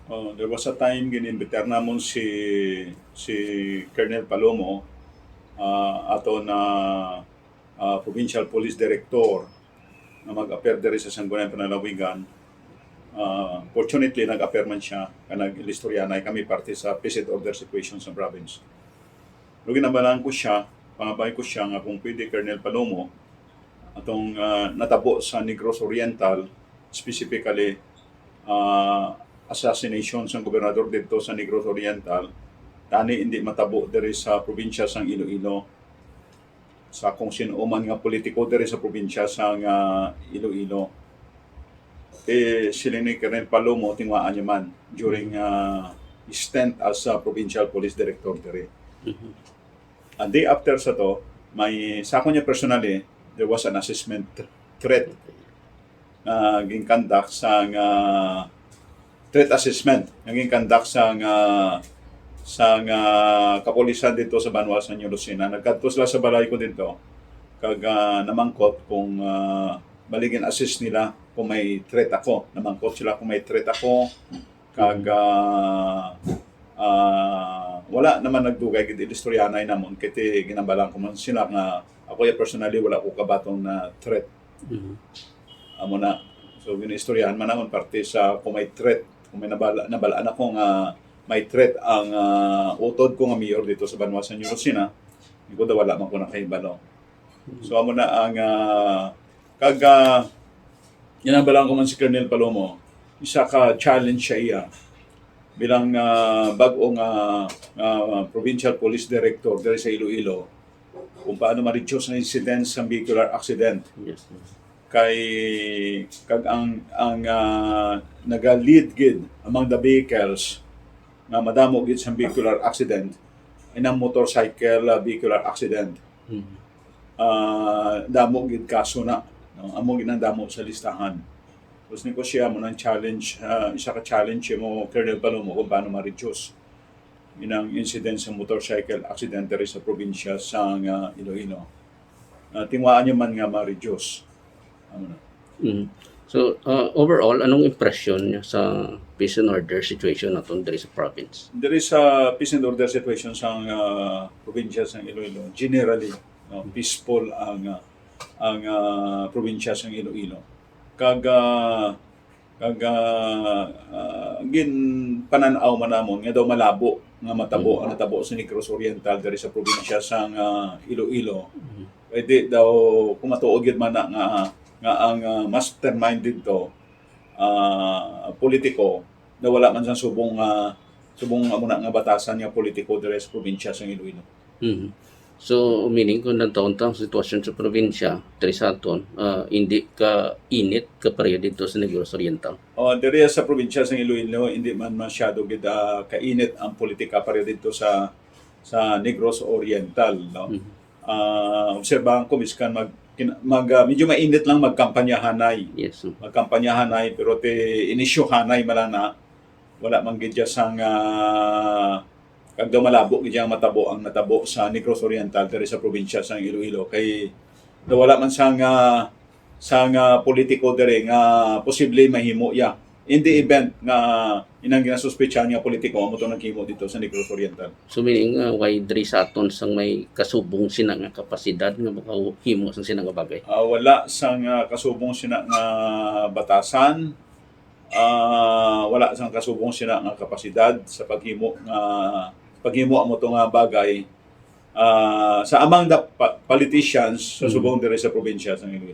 There was a time ginimbitar namon si Colonel Palomo ato na Provincial Police Director na mag-appear diri sa Sangguniang Panalawigan. Fortunately, nag-appear man siya kanag Listorianay kami parte sa peace and order situation sa province. Pero ginabalaan ko siya, pangabay ko siya nga kung pwede Colonel Palomo atong natabo sa Negros Oriental, specifically assassination sa gobernador dito sa Negros Oriental, tani hindi matabo diri sa probinsya sang Iloilo, sa kung sino man nga politiko diri sa probinsya sang Iloilo. Sila ni Colonel Palomo tingwaan niya man during his stint as provincial police director diri. A day after sa to, may sa ako niya personally, there was an assessment threat ging-conduct sang threat assessment naging conduct sang kapulisan dito sa Banwa sa New Lucena. Nagkadto sila sa balay ko dito kag namangkot kung baligin assist nila kung may threat ako. Namangkot sila kung may threat ako kag wala naman nagdugay gid istoryanay namon kiti ginabalang ko man sila nga ako personally wala ko kabatong na threat. Amo na. So ginistoryahan man namon parte sa kung may threat, kung may nabalaan ako nga may threat ang utod ko nga mayor dito sa Banwa sa New Lucena, hindi ko daw wala man ko nakahibalo. So amo na ang ginabalang ko man si Colonel Palomo, isa ka challenge siya iya bilang bagong provincial police director diri sa Iloilo kung paano ma-reduce ang incidents sa vehicular accident. Yes. Kay kag ang naga-lead gid among the vehicles na madamo gid sa vehicular accident inang motorcycle vehicular accident. Damo gid kaso na no? Amo gid ang damo sa listahan. Tapos niko siya mo ng challenge, isa ka challenge mo Colonel Palomo kung paano ma-reduce inang incident sa motorcycle accident diri sa probinsya sa Iloilo. Tingwaan niya man nga ma-reduce. So, overall, anong impression niya sa peace and order situation naton diri sa province? Diri sa peace and order situation sa probinsya sa Iloilo, generally peaceful ang probinsya sa Iloilo. Gin pananaw man namon nga daw malabo nga matabo ang natabo sa Negros Oriental diri sa probinsya sa Iloilo. Pwede daw kumatuod gid man nga ang mastermind dito politiko na wala man sang subong amo na nga batasan nga politiko diri sa probinsya sa Iloilo. So, meaning kung nagtaon-taon sitwasyon sa probinsya, diri sa aton, hindi ka init ka pareho dito sa Negros Oriental. Diri sa probinsya sa Iloilo, hindi man masyado gid kainit ang politika pareho dito sa Negros Oriental, no. Obserbahan ko miskan medyo mainit lang magkampanyahanay. Yes. Magkampanyahanay pero inisyohanay malana wala man gid sang kag daw malabo gid ang matabo ang natabo sa Negros Oriental diri sa probinsya sa Iloilo kay daw wala man sang politiko diri nga posible mahimo ya in the event nga inang ginasuspetsahan nga politiko amo to naghimo dito sa Negros Oriental. So, meaning why diri sa aton sang may kasubong sina nga kapasidad nga makahimo sang sina nga bagay? Wala sang kasubong sina nga batasan, wala sang kasubong sina nga kapasidad sa paghimo amo to nga bagay sa among the politicians sa subong diri sa probinsya sa Iloilo.